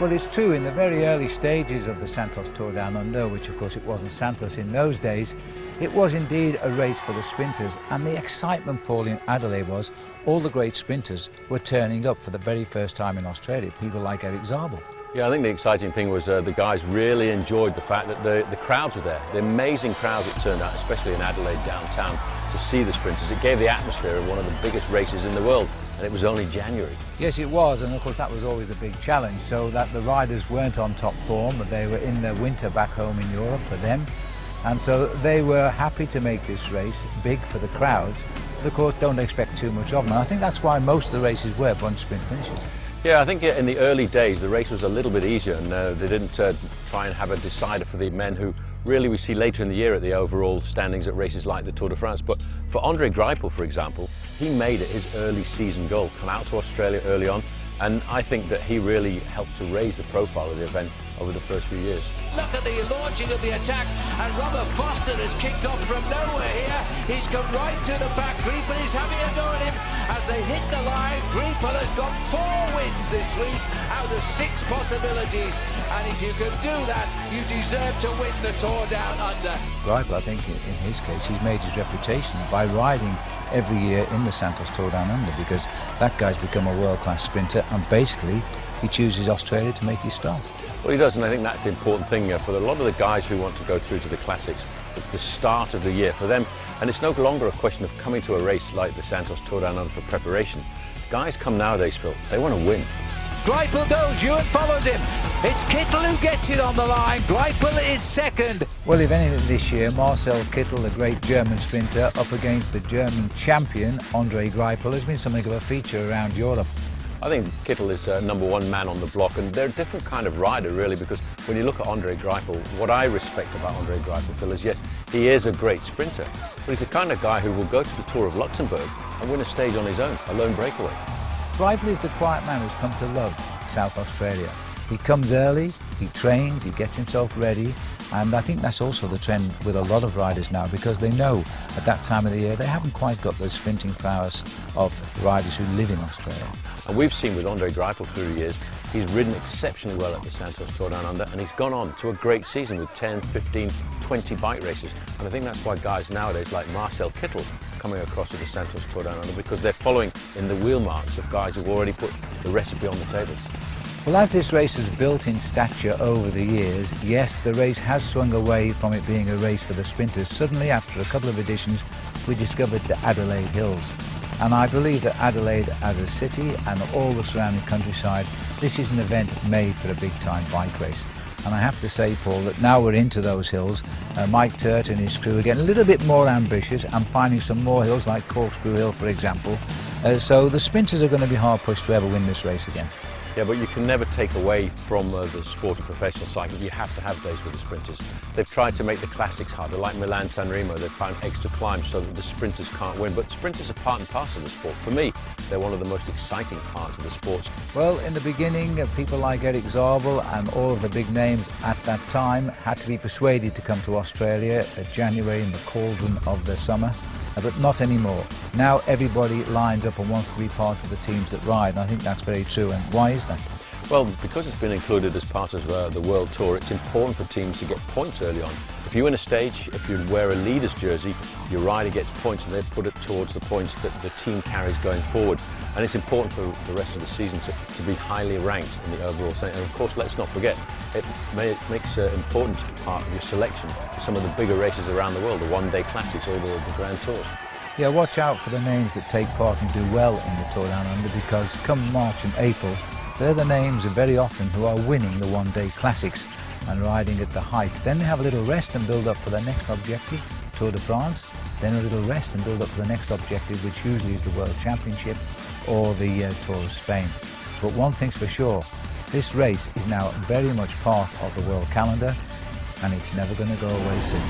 Well, it's true, in the very early stages of the Santos Tour Down Under, which of course it wasn't Santos in those days, it was indeed a race for the sprinters, and the excitement, Paul, in Adelaide was all the great sprinters were turning up for the very first time in Australia, people like Eric Zabel. Yeah, I think the exciting thing was the guys really enjoyed the fact that the crowds were there, the amazing crowds that turned out, especially in Adelaide downtown, to see the sprinters. It gave the atmosphere of one of the biggest races in the world, and it was only January. Yes, it was, and of course that was always a big challenge, so that the riders weren't on top form, but they were in the winter back home in Europe for them, and so they were happy to make this race big for the crowds, but of course don't expect too much of them. And I think that's why most of the races were bunch sprint finishes. Yeah, I think in the early days the race was a little bit easier, and they didn't try and have a decider for the men who really we see later in the year at the overall standings at races like the Tour de France. But for Andre Greipel, for example, he made it his early season goal, come out to Australia early on, and I think that he really helped to raise the profile of the event over the first few years. Look at the launching of the attack, and Robert Boston has kicked off from nowhere here. He's come right to the back. Greipel is having a go at him as they hit the line. Greipel has got 4 wins this week out of 6 possibilities, and if you can do that, you deserve to win the Tour Down Under. Greipel, I think in his case, he's made his reputation by riding every year in the Santos Tour Down Under, because that guy's become a world-class sprinter, and basically he chooses Australia to make his start. Well, he does, and I think that's the important thing for a lot of the guys who want to go through to the Classics. It's the start of the year for them, and it's no longer a question of coming to a race like the Santos Tour Down Under for preparation. Guys come nowadays, Phil, they want to win. Greipel goes, Ewan follows him. It's Kittel who gets it on the line. Greipel is second. Well, if anything this year, Marcel Kittel, the great German sprinter, up against the German champion, Andre Greipel, has been something of a feature around Europe. I think Kittel is #1 man on the block, and they're a different kind of rider, really, because when you look at Andre Greipel, what I respect about Andre Greipel, Phil, is yes, he is a great sprinter, but he's the kind of guy who will go to the Tour of Luxembourg and win a stage on his own, a lone breakaway. Greipel is the quiet man who's come to love South Australia. He comes early, he trains, he gets himself ready, and I think that's also the trend with a lot of riders now, because they know at that time of the year they haven't quite got the sprinting prowess of riders who live in Australia. And we've seen with Andre Greipel through the years, he's ridden exceptionally well at the Santos Tour Down Under, and he's gone on to a great season with 10, 15, 20 bike races. And I think that's why guys nowadays like Marcel Kittel coming across to the Santos Tour Down Under, because they're following in the wheel marks of guys who've already put the recipe on the table. Well, as this race has built in stature over the years, yes, the race has swung away from it being a race for the sprinters. Suddenly, after a couple of editions, we discovered the Adelaide Hills. And I believe that Adelaide as a city and all the surrounding countryside, this is an event made for a big-time bike race. And I have to say, Paul, that now we're into those hills, Mike Turt and his crew are getting a little bit more ambitious and finding some more hills like Corkscrew Hill, for example. So the sprinters are going to be hard-pushed to ever win this race again. Yeah, but you can never take away from the sport of professional cycling. You have to have days with the sprinters. They've tried to make the classics harder, like Milan-San Remo. They've found extra climbs so that the sprinters can't win. But sprinters are part and parcel of the sport. For me, they're one of the most exciting parts of the sport. Well, in the beginning, people like Eric Zabel and all of the big names at that time had to be persuaded to come to Australia at January in the cauldron of the summer. But not anymore. Now everybody lines up and wants to be part of the teams that ride, and I think that's very true. And why is that? Well, because it's been included as part of the World Tour, it's important for teams to get points early on. If you win a stage, if you wear a leader's jersey, your rider gets points, and they put it towards the points that the team carries going forward. And it's important for the rest of the season to be highly ranked in the overall thing. And of course, let's not forget, it makes an important part of your selection for some of the bigger races around the world, the one-day classics or the Grand Tours. Yeah, watch out for the names that take part and do well in the Tour Down Under, because come March and April, they're the names very often who are winning the one-day classics and riding at the height. Then they have a little rest and build up for their next objective, Tour de France, then a little rest and build up for the next objective, which usually is the World Championship or the Tour of Spain. But one thing's for sure, this race is now very much part of the world calendar, and it's never going to go away soon.